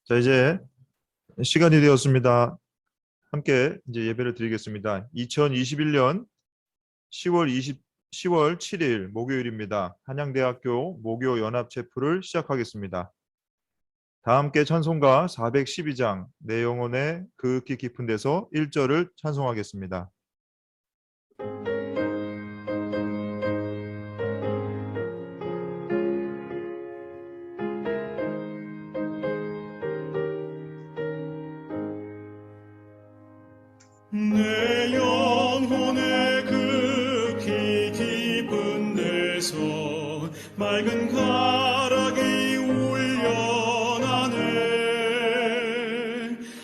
자, 이제 시간이 되었습니다. 함께 이제 예배를 드리겠습니다. 2021년 10월 7일 목요일입니다. 한양대학교 목요연합체프를 시작하겠습니다. 다 함께 찬송가 412장 내 영혼의 그윽히 깊은 데서 1절을 찬송하겠습니다. 내 영혼의 극히 깊은 데서 맑은 가락이 울려나네.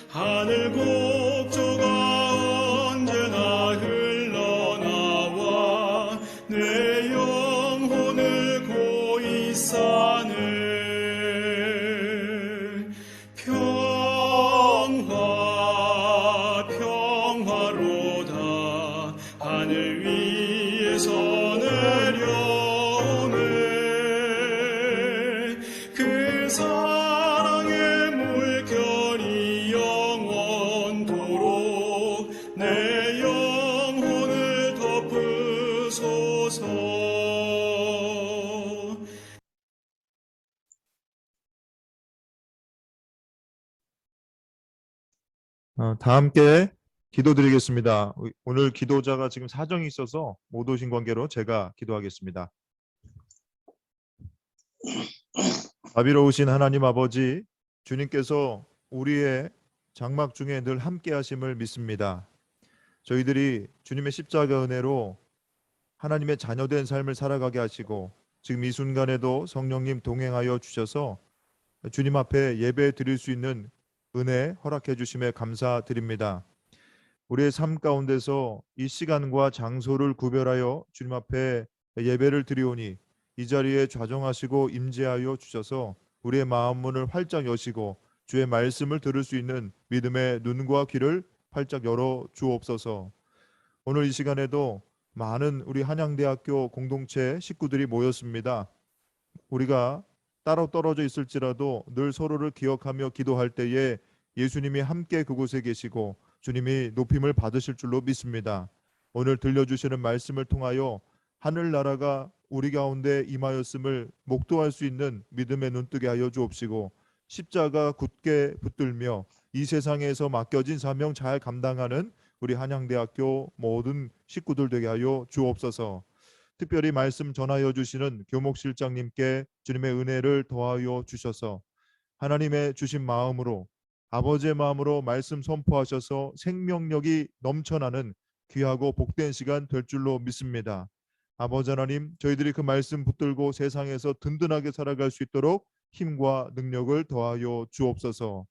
하늘 곡조가 언제나 흘러나와 내 영혼을 고이 싸네. 하늘 위에서 내려오네. 그 사랑의 물결이 영원토록 내 영혼을 덮으소서. 다 함께 기도드리겠습니다. 오늘 기도자가 지금 사정이 있어서 못 오신 관계로 제가 기도하겠습니다. 자비로우신 하나님 아버지, 주님께서 우리의 장막 중에 늘 함께 하심을 믿습니다. 저희들이 주님의 십자가 은혜로 하나님의 자녀된 삶을 살아가게 하시고 지금 이 순간에도 성령님 동행하여 주셔서 주님 앞에 예배 드릴 수 있는 은혜 허락해 주심에 감사드립니다. 우리의 삶 가운데서 이 시간과 장소를 구별하여 주님 앞에 예배를 드리오니 이 자리에 좌정하시고 임재하여 주셔서 우리의 마음 문을 활짝 여시고 주의 말씀을 들을 수 있는 믿음의 눈과 귀를 활짝 열어 주옵소서. 오늘 이 시간에도 많은 우리 한양대학교 공동체 식구들이 모였습니다. 우리가 따로 떨어져 있을지라도 늘 서로를 기억하며 기도할 때에 예수님이 함께 그곳에 계시고 주님이 높임을 받으실 줄로 믿습니다. 오늘 들려주시는 말씀을 통하여 하늘나라가 우리 가운데 임하였음을 목도할 수 있는 믿음의 눈뜨게 하여 주옵시고 십자가 굳게 붙들며 이 세상에서 맡겨진 사명 잘 감당하는 우리 한양대학교 모든 식구들 되게 하여 주옵소서. 특별히 말씀 전하여 주시는 교목실장님께 주님의 은혜를 더하여 주셔서 하나님의 주신 마음으로 아버지의 마음으로 말씀 선포하셔서 생명력이 넘쳐나는 귀하고 복된 시간 될 줄로 믿습니다. 아버지 하나님, 저희들이 그 말씀 붙들고 세상에서 든든하게 살아갈 수 있도록 힘과 능력을 더하여 주옵소서.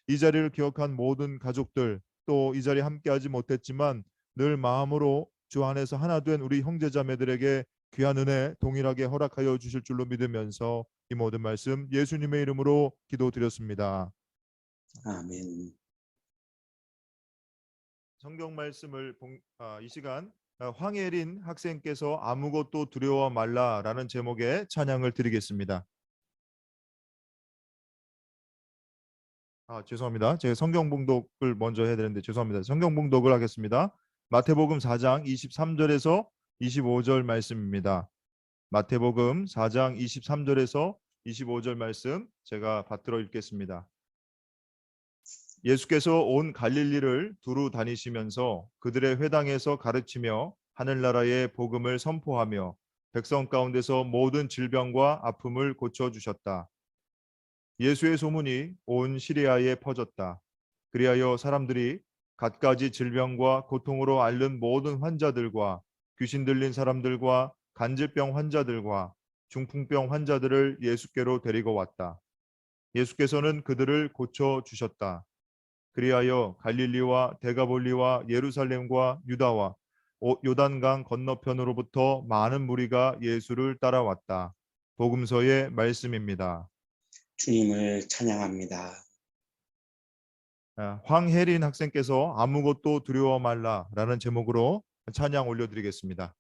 이 자리를 기억한 모든 가족들, 또 이 자리에 함께하지 못했지만 늘 마음으로 주 안에서 하나 된 우리 형제자매들에게 귀한 은혜 동일하게 허락하여 주실 줄로 믿으면서 이 모든 말씀 예수님의 이름으로 기도드렸습니다. 아멘. 성경 말씀을 이 시간 황예린 학생께서 아무것도 두려워 말라라는 제목의 찬양을 드리겠습니다. 죄송합니다. 제가 성경 봉독을 먼저 해야 되는데 죄송합니다. 성경 봉독을 하겠습니다. 마태복음 4장 23절에서 25절 말씀입니다. 마태복음 4장 23절에서 25절 말씀 제가 받들어 읽겠습니다. 예수께서 온 갈릴리를 두루 다니시면서 그들의 회당에서 가르치며 하늘나라의 복음을 선포하며 백성 가운데서 모든 질병과 아픔을 고쳐주셨다. 예수의 소문이 온 시리아에 퍼졌다. 그리하여 사람들이 갖가지 질병과 고통으로 앓는 모든 환자들과 귀신 들린 사람들과 간질병 환자들과 중풍병 환자들을 예수께로 데리고 왔다. 예수께서는 그들을 고쳐주셨다. 그리하여 갈릴리와 데가볼리와 예루살렘과 유다와 요단강 건너편으로부터 많은 무리가 예수를 따라왔다. 복음서의 말씀입니다. 주님을 찬양합니다. 황혜린 학생께서 아무것도 두려워 말라라는 제목으로 찬양 올려드리겠습니다.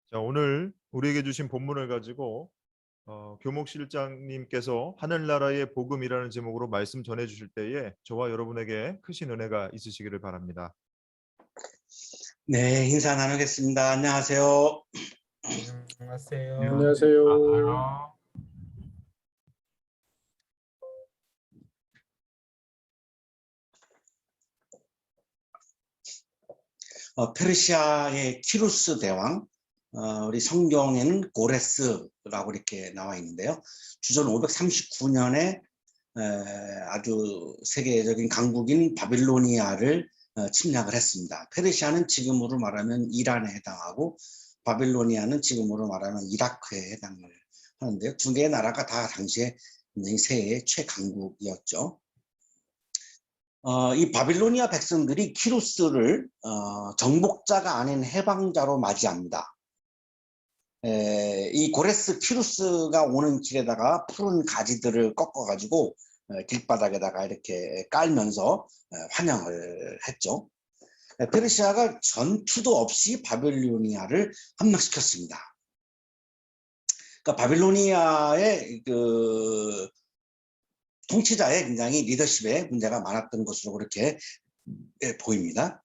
자, 오늘 우리에게 주신 본문을 가지고 교목실장님께서 하늘나라의 복음이라는 제목으로 말씀 전해 주실 때에 저와 여러분에게 크신 은혜가 있으시기를 바랍니다. 네, 인사 나누겠습니다. 안녕하세요. 안녕하세요. 안녕하세요. 페르시아의 키루스 대왕, 우리 성경에는 고레스라고 이렇게 나와 있는데요. 주전 539년에 아주 세계적인 강국인 바빌로니아를 침략을 했습니다. 페르시아는 지금으로 말하면 이란에 해당하고 바빌로니아는 지금으로 말하면 이라크에 해당을 하는데요. 두 개의 나라가 다 당시에 굉장히 세계의 최강국이었죠. 이 바빌로니아 백성들이 키루스를 정복자가 아닌 해방자로 맞이합니다. 이 고레스 키루스가 오는 길에다가 푸른 가지들을 꺾어가지고 길바닥에다가 이렇게 깔면서 환영을 했죠. 페르시아가 전투도 없이 바빌로니아를 함락시켰습니다. 그러니까 바빌로니아의 그 통치자의 굉장히 리더십에 문제가 많았던 것으로 그렇게 보입니다.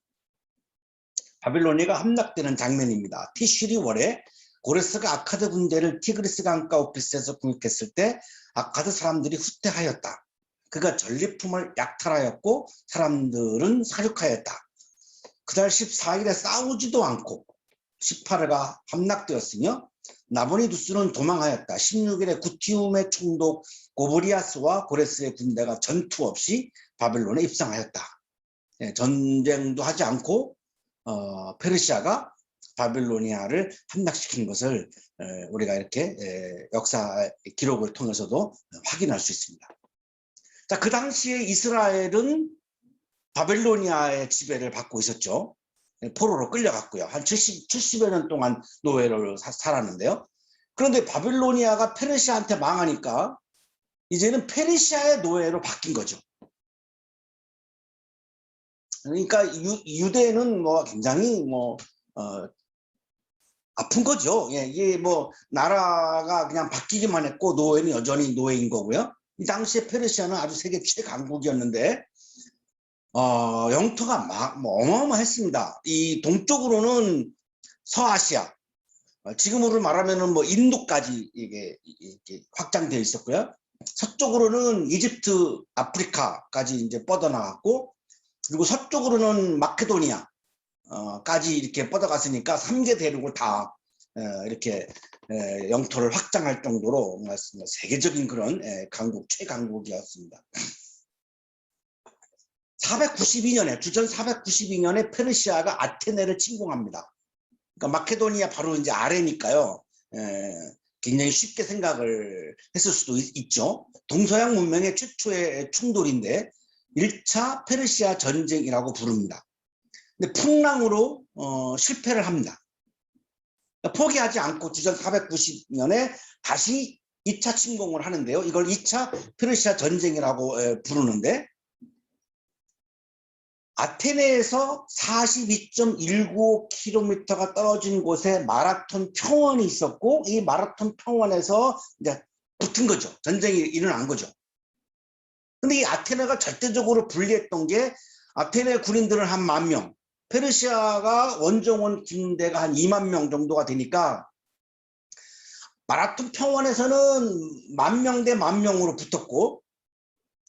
바빌로니아가 함락되는 장면입니다. 티슈리 월에 고레스가 아카드 군대를 티그리스 강가 오피스에서 공격했을 때 아카드 사람들이 후퇴하였다. 그가 전리품을 약탈하였고 사람들은 사륙하였다. 그달 14일에 싸우지도 않고 18일가 함락되었으며 나보니두스는 도망하였다. 16일에 구티움의 총독 고브리아스와 고레스의 군대가 전투 없이 바벨론에 입성하였다. 전쟁도 하지 않고 페르시아가 바빌로니아를 함락시킨 것을 우리가 이렇게 역사 기록을 통해서도 확인할 수 있습니다. 자, 그 당시에 이스라엘은 바빌로니아의 지배를 받고 있었죠. 포로로 끌려갔고요. 한 70여 년 동안 노예로 살았는데요. 그런데 바빌로니아가 페르시아한테 망하니까 이제는 페르시아의 노예로 바뀐 거죠. 그러니까 유대는 뭐 굉장히 아픈 거죠. 예, 이게 뭐 나라가 그냥 바뀌기만 했고 노예는 여전히 노예인 거고요. 이 당시에 페르시아는 아주 세계 최강국이었는데 영토가 어마어마했습니다. 이 동쪽으로는 서아시아, 지금으로 말하면은 뭐 인도까지 이게 확장되어 있었고요. 서쪽으로는 이집트, 아프리카까지 이제 뻗어나갔고, 그리고 서쪽으로는 마케도니아까지 이렇게 뻗어갔으니까 3개 대륙을 다 이렇게 영토를 확장할 정도로 세계적인 그런 강국, 최강국이었습니다. 492년에 주전 492년에 페르시아가 아테네를 침공합니다. 그러니까 마케도니아 바로 이제 아래니까요. 굉장히 쉽게 생각을 했을 수도 있죠. 동서양 문명의 최초의 충돌인데 1차 페르시아 전쟁이라고 부릅니다. 근데 풍랑으로 실패를 합니다. 포기하지 않고 주전 490년에 다시 2차 침공을 하는데요. 이걸 2차 페르시아 전쟁이라고 부르는데 아테네에서 42.195km가 떨어진 곳에 마라톤 평원이 있었고 이 마라톤 평원에서 이제 붙은 거죠. 전쟁이 일어난 거죠. 근데 이 아테네가 절대적으로 불리했던 게 아테네 군인들은 한 10,000명, 페르시아가 원정원 군대가 한 2만 명 정도가 되니까 마라톤 평원에서는 10,000명 대 10,000명으로 붙었고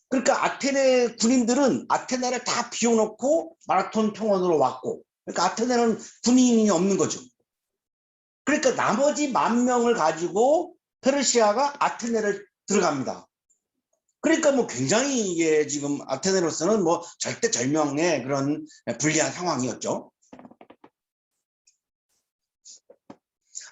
그러니까 아테네 군인들은 아테네를 다 비워놓고 마라톤 평원으로 왔고 그러니까 아테네는 군인이 없는 거죠. 그러니까 나머지 10,000명을 가지고 페르시아가 아테네를 들어갑니다. 그러니까 뭐 굉장히 이게 지금 아테네로서는 뭐 절대절명의 그런 불리한 상황이었죠.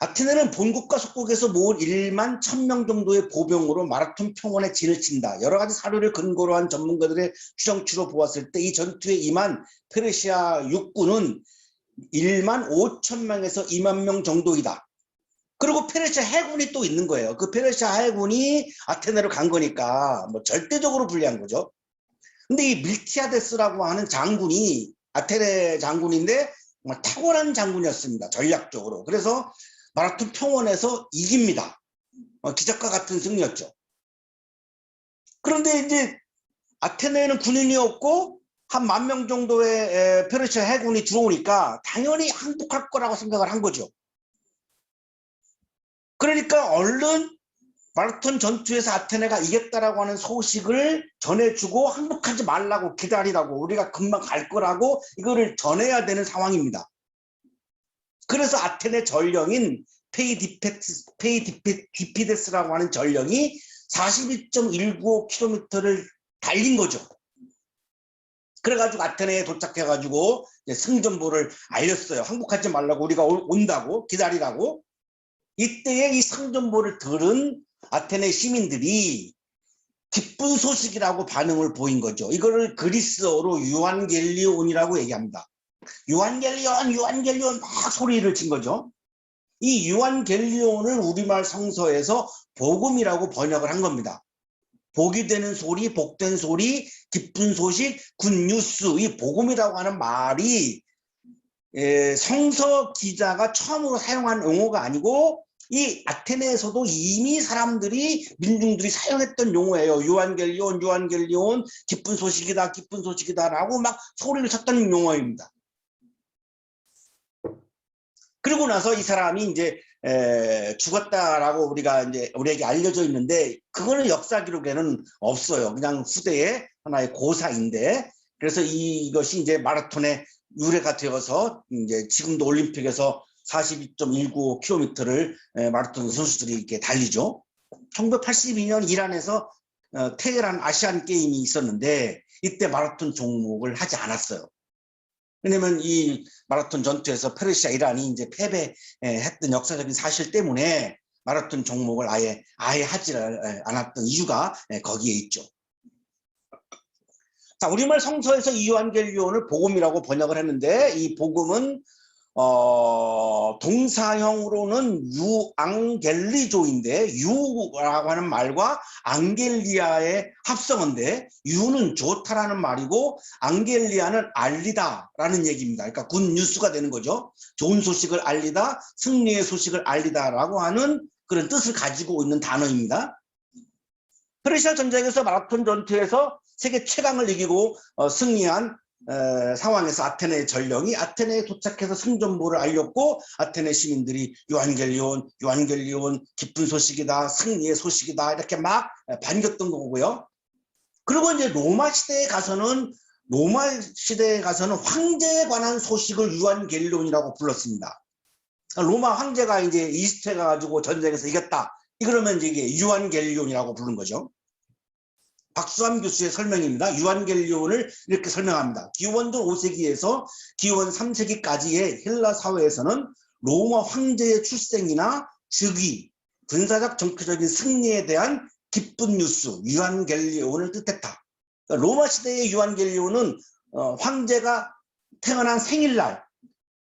아테네는 본국과 속국에서 모은 1만 1,000명 정도의 보병으로 마라톤 평원에 진을 친다. 여러 가지 사료를 근거로 한 전문가들의 추정치로 보았을 때 이 전투에 임한 페르시아 육군은 1만 5천 명에서 2만 명 정도이다. 그리고 페르시아 해군이 또 있는 거예요. 그 페르시아 해군이 아테네로 간 거니까 뭐 절대적으로 불리한 거죠. 근데 이 밀티아데스라고 하는 장군이 아테네 장군인데 정말 탁월한 장군이었습니다. 전략적으로. 그래서 마라톤 평원에서 이깁니다. 기적과 같은 승리였죠. 그런데 이제 아테네에는 군인이 없고 한 10,000명 정도의 페르시아 해군이 들어오니까 당연히 항복할 거라고 생각을 한 거죠. 그러니까 얼른 마라톤 전투에서 아테네가 이겼다라고 하는 소식을 전해주고 항복하지 말라고 기다리라고 우리가 금방 갈 거라고 이거를 전해야 되는 상황입니다. 그래서 아테네 전령인 페이디피데스라고 하는 전령이 42.195km를 달린 거죠. 그래가지고 아테네에 도착해가지고 승전보를 알렸어요. 항복하지 말라고 우리가 온다고 기다리라고. 이때에 이 승전보를 들은 아테네 시민들이 기쁜 소식이라고 반응을 보인 거죠. 이거를 그리스어로 유안겔리온이라고 얘기합니다. 유안겔리온 막 소리를 친 거죠. 이 유안겔리온을 우리말 성서에서 복음이라고 번역을 한 겁니다. 복이 되는 소리, 복된 소리, 기쁜 소식, 굿뉴스, 이 복음이라고 하는 말이 성서 기자가 처음으로 사용한 용어가 아니고 이 아테네에서도 이미 사람들이 민중들이 사용했던 용어예요. 유안겔리온, 기쁜 소식이다, 기쁜 소식이다라고 막 소리를 쳤던 용어입니다. 그리고 나서 이 사람이 이제 죽었다라고 우리에게 알려져 있는데 그거는 역사 기록에는 없어요. 그냥 후대의 하나의 고사인데 그래서 이것이 이제 마라톤의 유래가 되어서 이제 지금도 올림픽에서 42.195km를 마라톤 선수들이 이렇게 달리죠. 1982년 이란에서 테헤란 아시안 게임이 있었는데 이때 마라톤 종목을 하지 않았어요. 왜냐면 이 마라톤 전투에서 페르시아 이란이 이제 패배했던 역사적인 사실 때문에 마라톤 종목을 아예 하지 않았던 이유가 거기에 있죠. 자, 우리말 성서에서 이 유안겔리온을 복음이라고 번역을 했는데 이 복음은 동사형으로는 유앙겔리조인데 유라고 하는 말과 앙겔리아의 합성어인데 유는 좋다라는 말이고 앙겔리아는 알리다라는 얘기입니다. 그러니까 굿뉴스가 되는 거죠. 좋은 소식을 알리다, 승리의 소식을 알리다라고 하는 그런 뜻을 가지고 있는 단어입니다. 페르시아 전쟁에서 마라톤 전투에서 세계 최강을 이기고 승리한 상황에서 아테네 전령이 아테네에 도착해서 승전보를 알렸고 아테네 시민들이 유안겔리온 기쁜 소식이다, 승리의 소식이다 이렇게 막 반겼던 거고요. 그리고 이제 로마 시대에 가서는 황제에 관한 소식을 유안겔리온이라고 불렀습니다. 로마 황제가 이제 이집트에 가가지고 전쟁에서 이겼다. 이러면 이제 이게 유안겔리온이라고 부른 거죠. 박수함 교수의 설명입니다. 유안겔리온을 이렇게 설명합니다. 기원전 5세기에서 기원 3세기까지의 헬라 사회에서는 로마 황제의 출생이나 즉위, 군사적 정치적인 승리에 대한 기쁜 뉴스, 유안겔리온을 뜻했다. 그러니까 로마 시대의 유안겔리온은 황제가 태어난 생일날,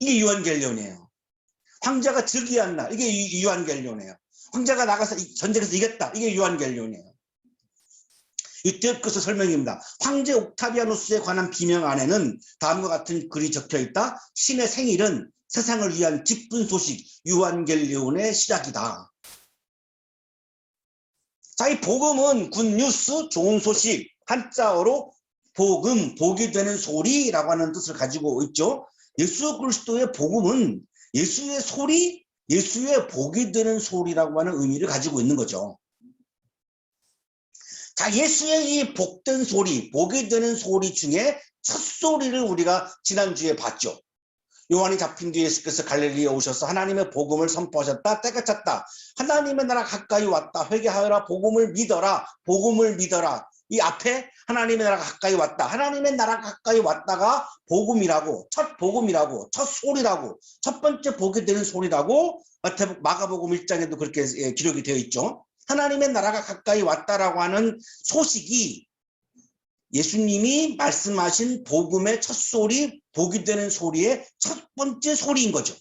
이게 유안겔리온이에요. 황제가 즉위한 날, 이게 유안겔리온이에요. 황제가 나가서 전쟁에서 이겼다, 이게 유안겔리온이에요. 이때 것의 설명입니다. 황제 옥타비아누스에 관한 비명 안에는 다음과 같은 글이 적혀 있다. 신의 생일은 세상을 위한 기쁜 소식, 유안겔리온의 시작이다. 자, 이 복음은 굿뉴스, 좋은 소식, 한자어로 복음, 복이 되는 소리라고 하는 뜻을 가지고 있죠. 예수 그리스도의 복음은 예수의 소리, 예수의 복이 되는 소리라고 하는 의미를 가지고 있는 거죠. 자, 예수의 이 복된 소리, 복이 되는 소리 중에 첫 소리를 우리가 지난주에 봤죠. 요한이 잡힌 뒤에 예수께서 갈릴리에 오셔서 하나님의 복음을 선포하셨다. 때가 찼다. 하나님의 나라 가까이 왔다. 회개하여라. 복음을 믿어라. 복음을 믿어라. 이 앞에 하나님의 나라가 가까이 왔다. 하나님의 나라가 가까이 왔다가 복음이라고, 첫 복음이라고, 첫 소리라고, 첫 번째 복이 되는 소리라고 마가복음 1장에도 그렇게 기록이 되어 있죠. 하나님의 나라가 가까이 왔다라고 하는 소식이 예수님이 말씀하신 복음의 첫 소리, 복이 되는 소리의 첫 번째 소리인 거죠.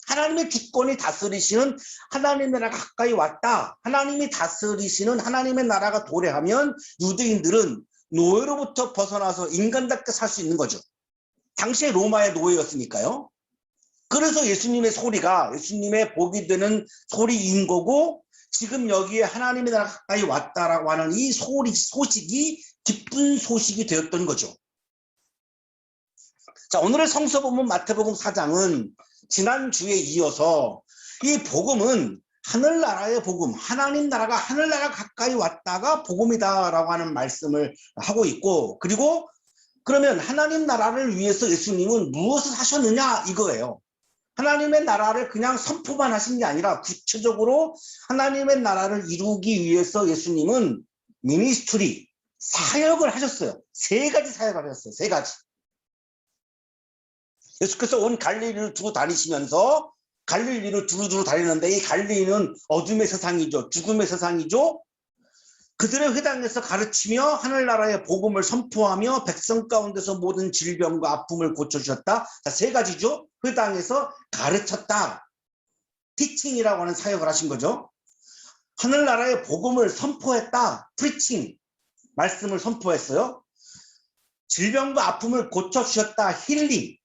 하나님의 주권이 다스리시는 하나님의 나라가 가까이 왔다. 하나님이 다스리시는 하나님의 나라가 도래하면 유대인들은 노예로부터 벗어나서 인간답게 살 수 있는 거죠. 당시에 로마의 노예였으니까요. 그래서 예수님의 소리가 예수님의 복이 되는 소리인 거고, 지금 여기에 하나님의 나라가 가까이 왔다라고 하는 이 소식이 기쁜 소식이 되었던 거죠. 자, 오늘의 성서 본문 마태복음 4장은 지난주에 이어서 이 복음은 하늘나라의 복음, 하나님 나라가 하늘나라 가까이 왔다가 복음이다라고 하는 말씀을 하고 있고, 그리고 그러면 하나님 나라를 위해서 예수님은 무엇을 하셨느냐 이거예요. 하나님의 나라를 그냥 선포만 하신 게 아니라 구체적으로 하나님의 나라를 이루기 위해서 예수님은 미니스트리, 사역을 하셨어요. 세 가지 사역을 하셨어요. 세 가지. 예수께서 온 갈릴리를 두루 다니시면서 갈릴리를 두루두루 다니는데, 이 갈릴리는 어둠의 세상이죠. 죽음의 세상이죠. 그들의 회당에서 가르치며 하늘나라의 복음을 선포하며 백성 가운데서 모든 질병과 아픔을 고쳐주셨다. 자, 세 가지죠. 회당에서 가르쳤다. 티칭이라고 하는 사역을 하신 거죠. 하늘나라의 복음을 선포했다. 프리칭, 말씀을 선포했어요. 질병과 아픔을 고쳐주셨다. 힐링.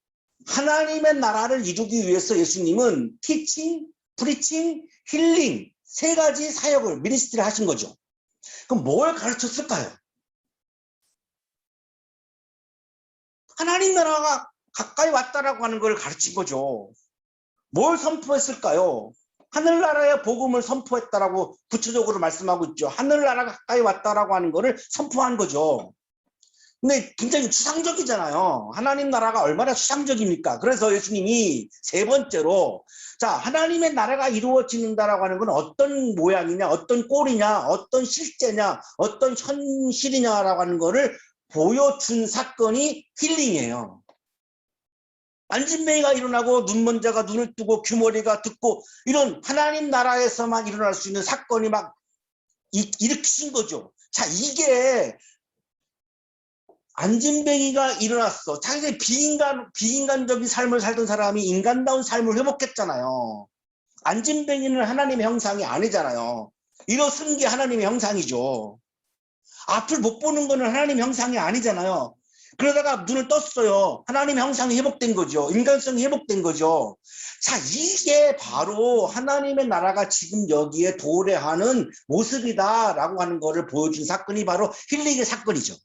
하나님의 나라를 이루기 위해서 예수님은 티칭, 프리칭, 힐링 세 가지 사역을 미니스트리를 하신 거죠. 그럼 뭘 가르쳤을까요? 하나님 나라가 가까이 왔다라고 하는 걸 가르친 거죠. 뭘 선포했을까요? 하늘나라의 복음을 선포했다라고 구체적으로 말씀하고 있죠. 하늘나라가 가까이 왔다라고 하는 거를 선포한 거죠. 근데 굉장히 추상적이잖아요. 하나님 나라가 얼마나 추상적입니까? 그래서 예수님이 세 번째로, 자, 하나님의 나라가 이루어진다라고 하는 건 어떤 모양이냐, 어떤 꼴이냐, 어떤 실제냐, 어떤 현실이냐라고 하는 거를 보여준 사건이 힐링이에요. 안진뱅이가 일어나고 눈먼 자가 눈을 뜨고 귀머리가 듣고, 이런 하나님 나라에서만 일어날 수 있는 사건이 막 일으키신 거죠. 자, 이게 안진뱅이가 일어났어. 자기의 비인간적인 삶을 살던 사람이 인간다운 삶을 회복했잖아요. 안진뱅이는 하나님의 형상이 아니잖아요. 일어선 게 하나님의 형상이죠. 앞을 못 보는 거는 하나님의 형상이 아니잖아요. 그러다가 눈을 떴어요. 하나님의 형상이 회복된 거죠. 인간성이 회복된 거죠. 자, 이게 바로 하나님의 나라가 지금 여기에 도래하는 모습이다라고 하는 거를 보여준 사건이 바로 힐링의 사건이죠.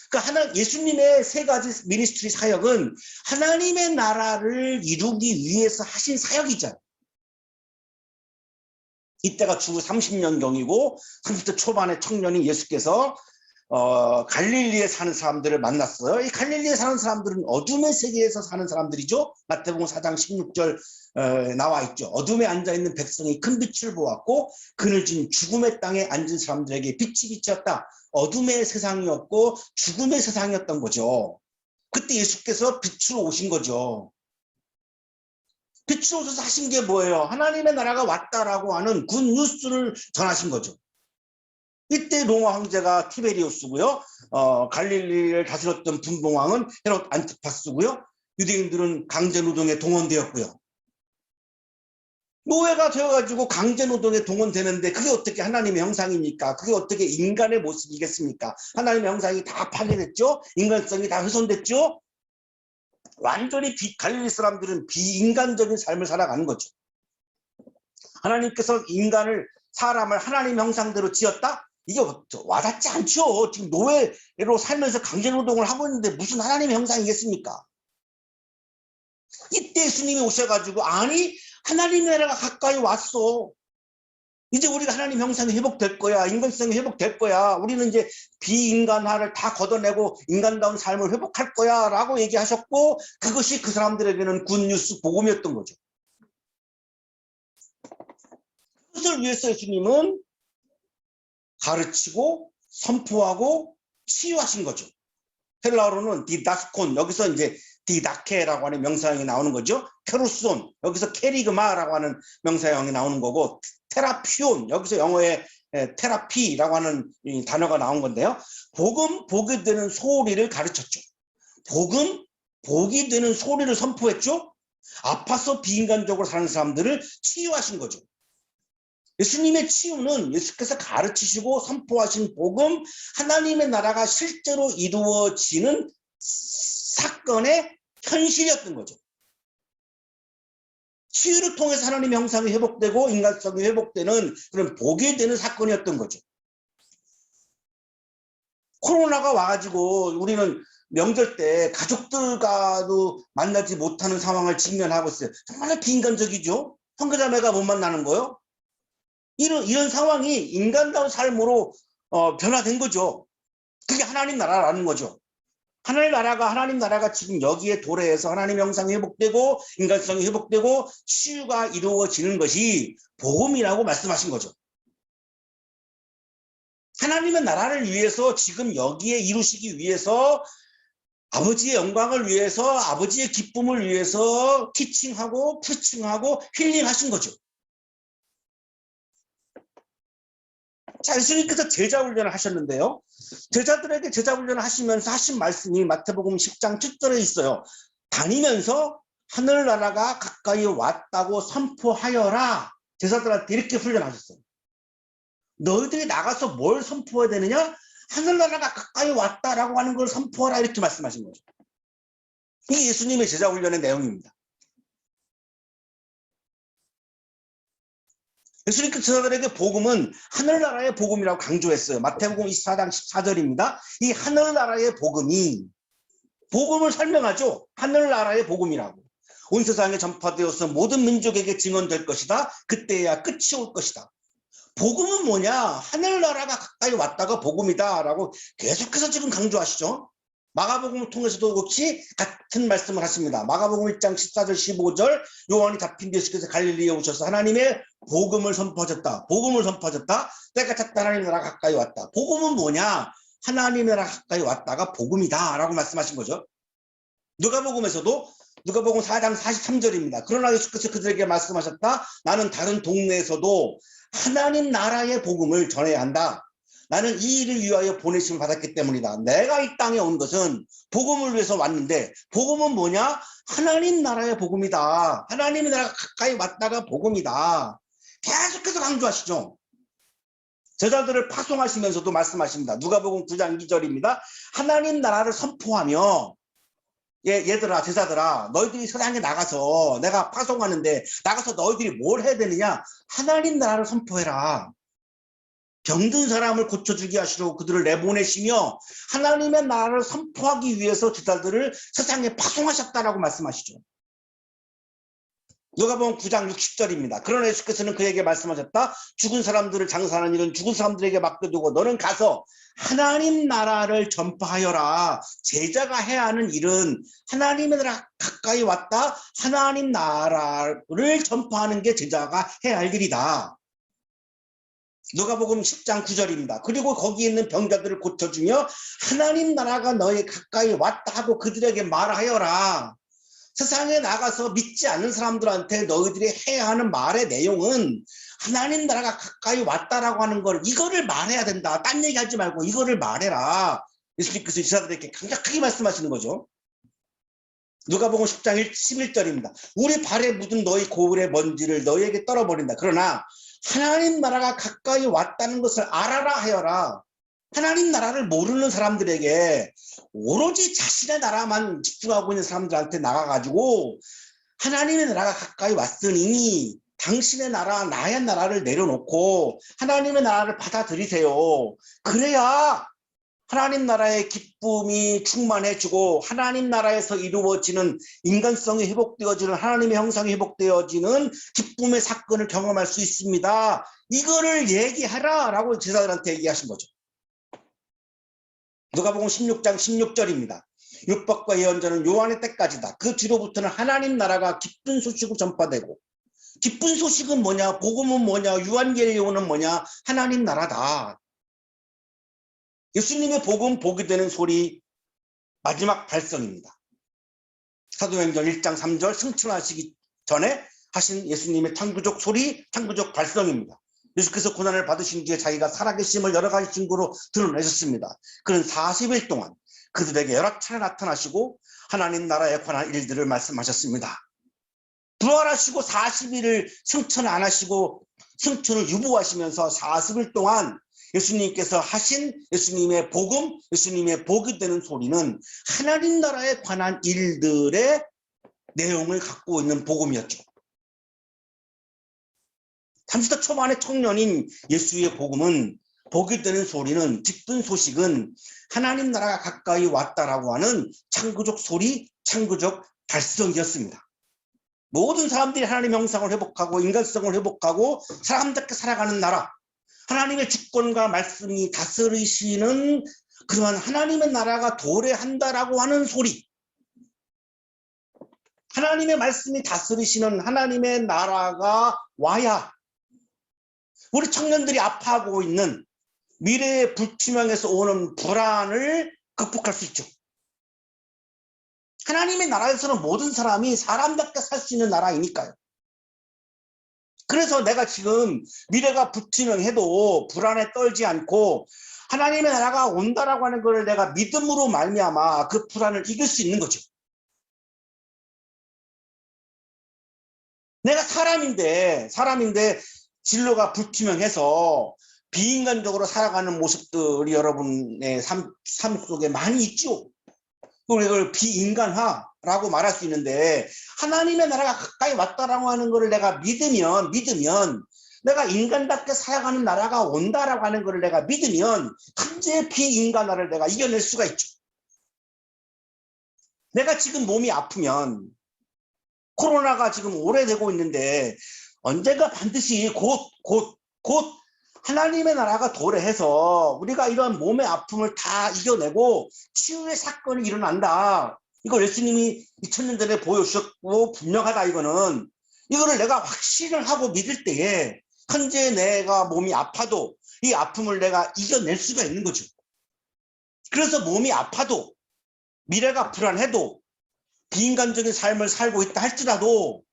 그러니까 예수님의 세 가지 미니스트리 사역은 하나님의 나라를 이루기 위해서 하신 사역이잖아요. 이때가 주 30년경이고 30대 초반의 청년인 예수께서 갈릴리에 사는 사람들을 만났어요. 이 갈릴리에 사는 사람들은 어둠의 세계에서 사는 사람들이죠. 마태복음 4장 16절 나와 있죠. 어둠에 앉아있는 백성이 큰 빛을 보았고 그늘진 죽음의 땅에 앉은 사람들에게 빛이 비쳤다. 어둠의 세상이었고 죽음의 세상이었던 거죠. 그때 예수께서 빛으로 오신 거죠. 빛으로 오셔서 하신 게 뭐예요? 하나님의 나라가 왔다라고 하는 굿 뉴스를 전하신 거죠. 이때 로마 황제가 티베리우스고요. 갈릴리를 다스렸던 분봉왕은 헤롯 안티파스고요. 유대인들은 강제노동에 동원되었고요. 노예가 되어가지고 강제노동에 동원되는데 그게 어떻게 하나님의 형상입니까? 그게 어떻게 인간의 모습이겠습니까? 하나님의 형상이 다 파괴됐죠? 인간성이 다 훼손됐죠? 완전히 갈릴리 사람들은 비인간적인 삶을 살아가는 거죠. 하나님께서 사람을 하나님 형상대로 지었다? 이게 와닿지 않죠. 지금 노예로 살면서 강제노동을 하고 있는데 무슨 하나님의 형상이겠습니까? 이때 예수님이 오셔가지고 아니 하나님의 나라가 가까이 왔어. 이제 우리가 하나님 형상이 회복될 거야. 인간성이 회복될 거야. 우리는 이제 비인간화를 다 걷어내고 인간다운 삶을 회복할 거야 라고 얘기하셨고 그것이 그 사람들에게는 굿뉴스 복음이었던 거죠. 그것을 위해서 예수님은 가르치고 선포하고 치유하신 거죠. 헬라어로는 디다스콘, 여기서 이제 디다케라고 하는 명사형이 나오는 거죠. 케루손, 여기서 케리그마라고 하는 명사형이 나오는 거고, 테라피온, 여기서 영어의 테라피라고 하는 단어가 나온 건데요. 복음, 복이 되는 소리를 가르쳤죠. 복음, 복이 되는 소리를 선포했죠. 아파서 비인간적으로 사는 사람들을 치유하신 거죠. 예수님의 치유는 예수께서 가르치시고 선포하신 복음, 하나님의 나라가 실제로 이루어지는 사건의 현실이었던 거죠. 치유를 통해서 하나님의 형상이 회복되고 인간성이 회복되는 그런 복이 되는 사건이었던 거죠. 코로나가 와가지고 우리는 명절 때 가족들과도 만나지 못하는 상황을 직면하고 있어요. 정말 비인간적이죠. 형제자매가 못 만나는 거요. 이런 상황이 인간다운 삶으로 변화된 거죠. 그게 하나님 나라라는 거죠. 하나님 나라가 지금 여기에 도래해서 하나님의 형상이 회복되고 인간성이 회복되고 치유가 이루어지는 것이 복음이라고 말씀하신 거죠. 하나님의 나라를 위해서 지금 여기에 이루시기 위해서 아버지의 영광을 위해서 아버지의 기쁨을 위해서 티칭하고 프리칭하고 힐링하신 거죠. 자, 예수님께서 제자 훈련을 하셨는데요. 제자들에게 제자 훈련을 하시면서 하신 말씀이 마태복음 10장 7절에 있어요. 다니면서 하늘나라가 가까이 왔다고 선포하여라. 제자들한테 이렇게 훈련하셨어요. 너희들이 나가서 뭘 선포해야 되느냐? 하늘나라가 가까이 왔다라고 하는 걸 선포하라 이렇게 말씀하신 거죠. 이게 예수님의 제자 훈련의 내용입니다. 예수님께서 제자들에게 복음은 하늘나라의 복음이라고 강조했어요. 마태복음 24장 14절입니다. 이 하늘나라의 복음이 복음을 설명하죠. 하늘나라의 복음이라고. 온 세상에 전파되어서 모든 민족에게 증언될 것이다. 그때야 끝이 올 것이다. 복음은 뭐냐? 하늘나라가 가까이 왔다가 복음이다 라고 계속해서 지금 강조하시죠. 마가복음을 통해서도 역시 같은 말씀을 하십니다. 마가복음 1장 14절 15절 요한이 잡힌 뒤에 예수께서 갈릴리에 오셔서 하나님의 복음을 선포하셨다. 복음을 선포하셨다. 때가 찼다. 하나님의 나라가 가까이 왔다. 복음은 뭐냐? 하나님의 나라가 가까이 왔다가 복음이다 라고 말씀하신 거죠. 누가복음에서도 누가복음 4장 43절입니다. 그러나 예수께서 그들에게 말씀하셨다. 나는 다른 동네에서도 하나님 나라의 복음을 전해야 한다. 나는 이 일을 위하여 보내심을 받았기 때문이다. 내가 이 땅에 온 것은 복음을 위해서 왔는데 복음은 뭐냐? 하나님 나라의 복음이다. 하나님의 나라가 가까이 왔다가 복음이다. 계속해서 강조하시죠. 제자들을 파송하시면서도 말씀하십니다. 누가복음 9장 2절입니다. 하나님 나라를 선포하며 얘들아 제자들아 너희들이 세상에 나가서 내가 파송하는데 나가서 너희들이 뭘 해야 되느냐? 하나님 나라를 선포해라. 병든 사람을 고쳐주게 하시려고 그들을 내보내시며 하나님의 나라를 선포하기 위해서 제자들을 세상에 파송하셨다라고 말씀하시죠. 누가복음 9장 60절입니다. 그러나 예수께서는 그에게 말씀하셨다. 죽은 사람들을 장사하는 일은 죽은 사람들에게 맡겨두고 너는 가서 하나님 나라를 전파하여라. 제자가 해야 하는 일은 하나님의 나라 가까이 왔다. 하나님 나라를 전파하는 게 제자가 해야 할 일이다. 누가복음 10장 9절입니다. 그리고 거기 있는 병자들을 고쳐주며 하나님 나라가 너희 가까이 왔다 하고 그들에게 말하여라. 세상에 나가서 믿지 않는 사람들한테 너희들이 해야 하는 말의 내용은 하나님 나라가 가까이 왔다라고 하는 걸 이거를 말해야 된다. 딴 얘기하지 말고 이거를 말해라. 예수님께서 제자들에게 강력하게 말씀하시는 거죠. 누가복음 10장 11절입니다. 우리 발에 묻은 너희 거울의 먼지를 너희에게 떨어버린다. 그러나 하나님 나라가 가까이 왔다는 것을 알아라 하여라. 하나님 나라를 모르는 사람들에게 오로지 자신의 나라만 집중하고 있는 사람들한테 나가가지고 하나님의 나라가 가까이 왔으니 당신의 나라 나의 나라를 내려놓고 하나님의 나라를 받아들이세요. 그래야 하나님 나라의 기쁨이 충만해지고 하나님 나라에서 이루어지는 인간성이 회복되어지는 하나님의 형상이 회복되어지는 기쁨의 사건을 경험할 수 있습니다. 이거를 얘기하라 라고 제자들한테 얘기하신 거죠. 누가복음 16장 16절입니다. 율법과 예언자는 요한의 때까지다. 그 뒤로부터는 하나님 나라가 기쁜 소식으로 전파되고 기쁜 소식은 뭐냐? 복음은 뭐냐? 유한계리온은 뭐냐? 하나님 나라다. 예수님의 복음 복이 되는 소리 마지막 발성입니다. 사도행전 1장 3절 승천하시기 전에 하신 예수님의 창조적 소리 창조적 발성입니다. 예수께서 고난을 받으신 뒤에 자기가 살아계심을 여러 가지 증거로 드러내셨습니다. 그는 40일 동안 그들에게 여러 차례 나타나시고 하나님 나라에 관한 일들을 말씀하셨습니다. 부활하시고 40일을 승천 안 하시고 승천을 유보하시면서 40일 동안 예수님께서 하신 예수님의 복음, 예수님의 복이 되는 소리는 하나님 나라에 관한 일들의 내용을 갖고 있는 복음이었죠. 30대 초반의 청년인 예수의 복음은, 복이 되는 소리는, 기쁜 소식은 하나님 나라가 가까이 왔다라고 하는 창조적 소리, 창조적 발성이었습니다. 모든 사람들이 하나님의 형상을 회복하고 인간성을 회복하고 사람답게 살아가는 나라, 하나님의 주권과 말씀이 다스리시는 그러한 하나님의 나라가 도래한다라고 하는 소리, 하나님의 말씀이 다스리시는 하나님의 나라가 와야 우리 청년들이 아파하고 있는 미래의 불투명에서 오는 불안을 극복할 수 있죠. 하나님의 나라에서는 모든 사람이 사람답게 살 수 있는 나라이니까요. 그래서 내가 지금 미래가 불투명해도 불안에 떨지 않고 하나님의 나라가 온다라고 하는 것을 내가 믿음으로 말미암아 그 불안을 이길 수 있는 거죠. 내가 사람인데 진로가 불투명해서 비인간적으로 살아가는 모습들이 여러분의 삶 속에 많이 있죠. 이걸 비인간화라고 말할 수 있는데, 하나님의 나라가 가까이 왔다라고 하는 것을 내가 믿으면 내가 인간답게 살아가는 나라가 온다라고 하는 것을 내가 믿으면 현재 비인간화를 내가 이겨낼 수가 있죠. 내가 지금 몸이 아프면 코로나가 지금 오래되고 있는데 언젠가 반드시 곧 하나님의 나라가 도래해서 우리가 이런 몸의 아픔을 다 이겨내고 치유의 사건이 일어난다. 이걸 예수님이 2000년 전에 보여주셨고 분명하다. 이거를 내가 확신을 하고 믿을 때에 현재 내가 몸이 아파도 이 아픔을 내가 이겨낼 수가 있는 거죠. 그래서 몸이 아파도 미래가 불안해도 비인간적인 삶을 살고 있다 할지라도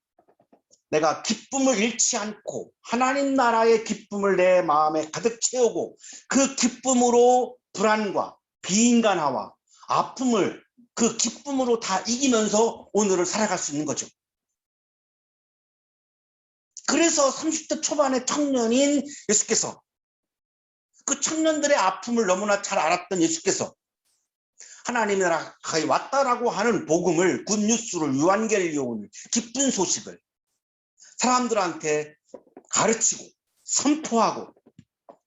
내가 기쁨을 잃지 않고 하나님 나라의 기쁨을 내 마음에 가득 채우고 그 기쁨으로 불안과 비인간화와 아픔을 그 기쁨으로 다 이기면서 오늘을 살아갈 수 있는 거죠. 그래서 30대 초반의 청년인 예수께서, 그 청년들의 아픔을 너무나 잘 알았던 예수께서 하나님의 나라가 가까이 왔다라고 하는 복음을, 굿뉴스를, 유한겔리온을, 기쁜 소식을 사람들한테 가르치고 선포하고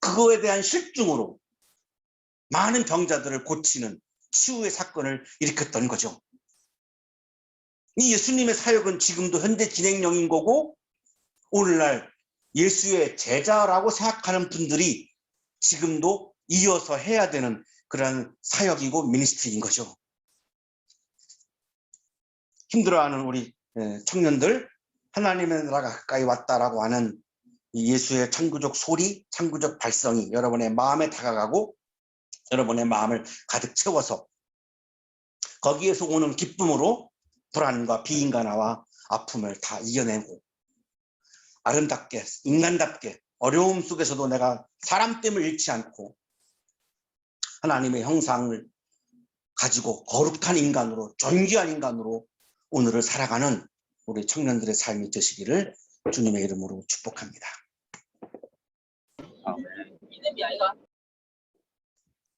그거에 대한 실증으로 많은 병자들을 고치는 치유의 사건을 일으켰던 거죠. 이 예수님의 사역은 지금도 현재 진행형인 거고, 오늘날 예수의 제자라고 생각하는 분들이 지금도 이어서 해야 되는 그런 사역이고 미니스트리인 거죠. 힘들어하는 우리 청년들, 하나님의 나라가 가까이 왔다라고 하는 예수의 창조적 소리, 창조적 발성이 여러분의 마음에 다가가고 여러분의 마음을 가득 채워서 거기에서 오는 기쁨으로 불안과 비인간화와 아픔을 다 이겨내고 아름답게, 인간답게 어려움 속에서도 내가 사람됨을 잃지 않고 하나님의 형상을 가지고 거룩한 인간으로, 존귀한 인간으로 오늘을 살아가는 우리 청년들의 삶이 되시기를 주님의 이름으로 축복합니다.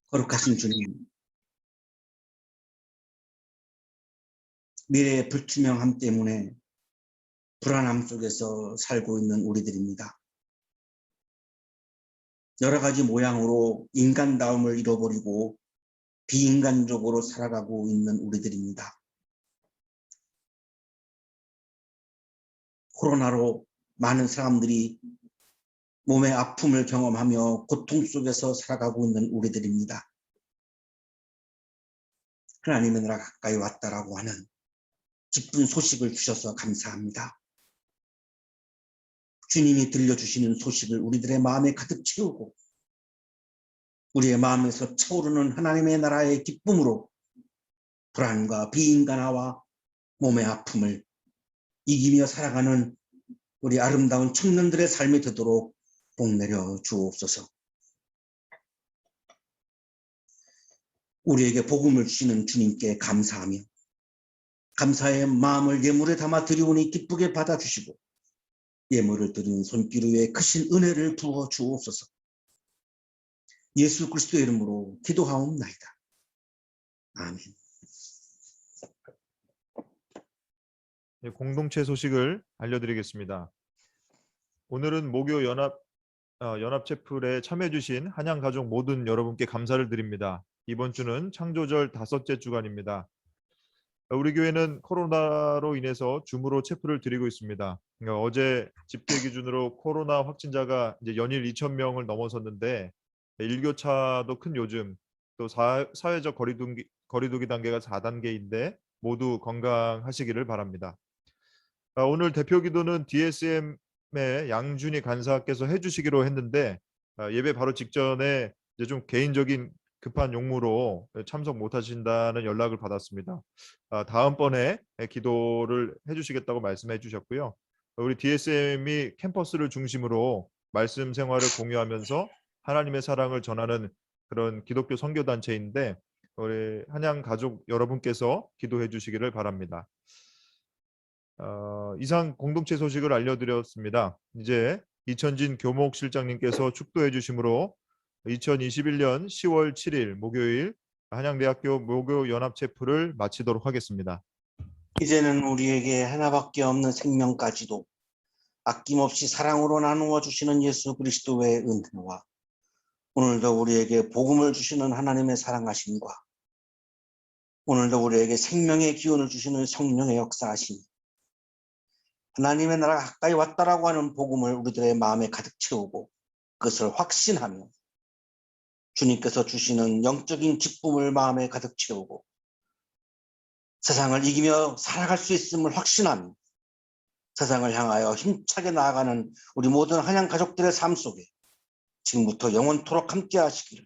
거룩하신 주님, 미래의 불투명함 때문에 불안함 속에서 살고 있는 우리들입니다. 여러 가지 모양으로 인간다움을 잃어버리고 비인간적으로 살아가고 있는 우리들입니다. 코로나로 많은 사람들이 몸의 아픔을 경험하며 고통 속에서 살아가고 있는 우리들입니다. 하나님의 나라가 가까이 왔다라고 하는 기쁜 소식을 주셔서 감사합니다. 주님이 들려주시는 소식을 우리들의 마음에 가득 채우고 우리의 마음에서 차오르는 하나님의 나라의 기쁨으로 불안과 비인간화와 몸의 아픔을 이기며 살아가는 우리 아름다운 청년들의 삶이 되도록 복 내려 주옵소서. 우리에게 복음을 주시는 주님께 감사하며 감사의 마음을 예물에 담아 드리오니 기쁘게 받아주시고 예물을 드린 손길 위에 크신 은혜를 부어 주옵소서. 예수 그리스도의 이름으로 기도하옵나이다. 아멘. 공동체 소식을 알려드리겠습니다. 오늘은 목요 연합체플에 참여해주신 한양 가족 모든 여러분께 감사를 드립니다. 이번 주는 창조절 5째 주간입니다. 우리 교회는 코로나로 인해서 줌으로 체플을 드리고 있습니다. 어제 집계 기준으로 코로나 확진자가 이제 연일 2,000명을 넘어섰는데 일교차도 큰 요즘 또 사회적 거리두기 단계가 4단계인데 모두 건강하시기를 바랍니다. 오늘 대표 기도는 DSM의 양준희 간사께서 해주시기로 했는데 예배 바로 직전에 이제 좀 개인적인 급한 용무로 참석 못하신다는 연락을 받았습니다. 다음번에 기도를 해주시겠다고 말씀해 주셨고요. 우리 DSM이 캠퍼스를 중심으로 말씀 생활을 공유하면서 하나님의 사랑을 전하는 그런 기독교 선교단체인데 우리 한양 가족 여러분께서 기도해 주시기를 바랍니다. 이상 공동체 소식을 알려드렸습니다. 이제 이천진 교목실장님께서 축도해 주심으로 2021년 10월 7일 목요일 한양대학교 목요연합체프를 마치도록 하겠습니다. 이제는 우리에게 하나밖에 없는 생명까지도 아낌없이 사랑으로 나누어 주시는 예수 그리스도의 은혜와 오늘도 우리에게 복음을 주시는 하나님의 사랑하심과 오늘도 우리에게 생명의 기운을 주시는 성령의 역사하심, 하나님의 나라가 가까이 왔다라고 하는 복음을 우리들의 마음에 가득 채우고 그것을 확신하며 주님께서 주시는 영적인 기쁨을 마음에 가득 채우고 세상을 이기며 살아갈 수 있음을 확신하며 세상을 향하여 힘차게 나아가는 우리 모든 한양 가족들의 삶 속에 지금부터 영원토록 함께 하시기를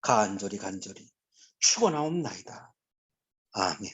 간절히 축원하옵나이다. 아멘.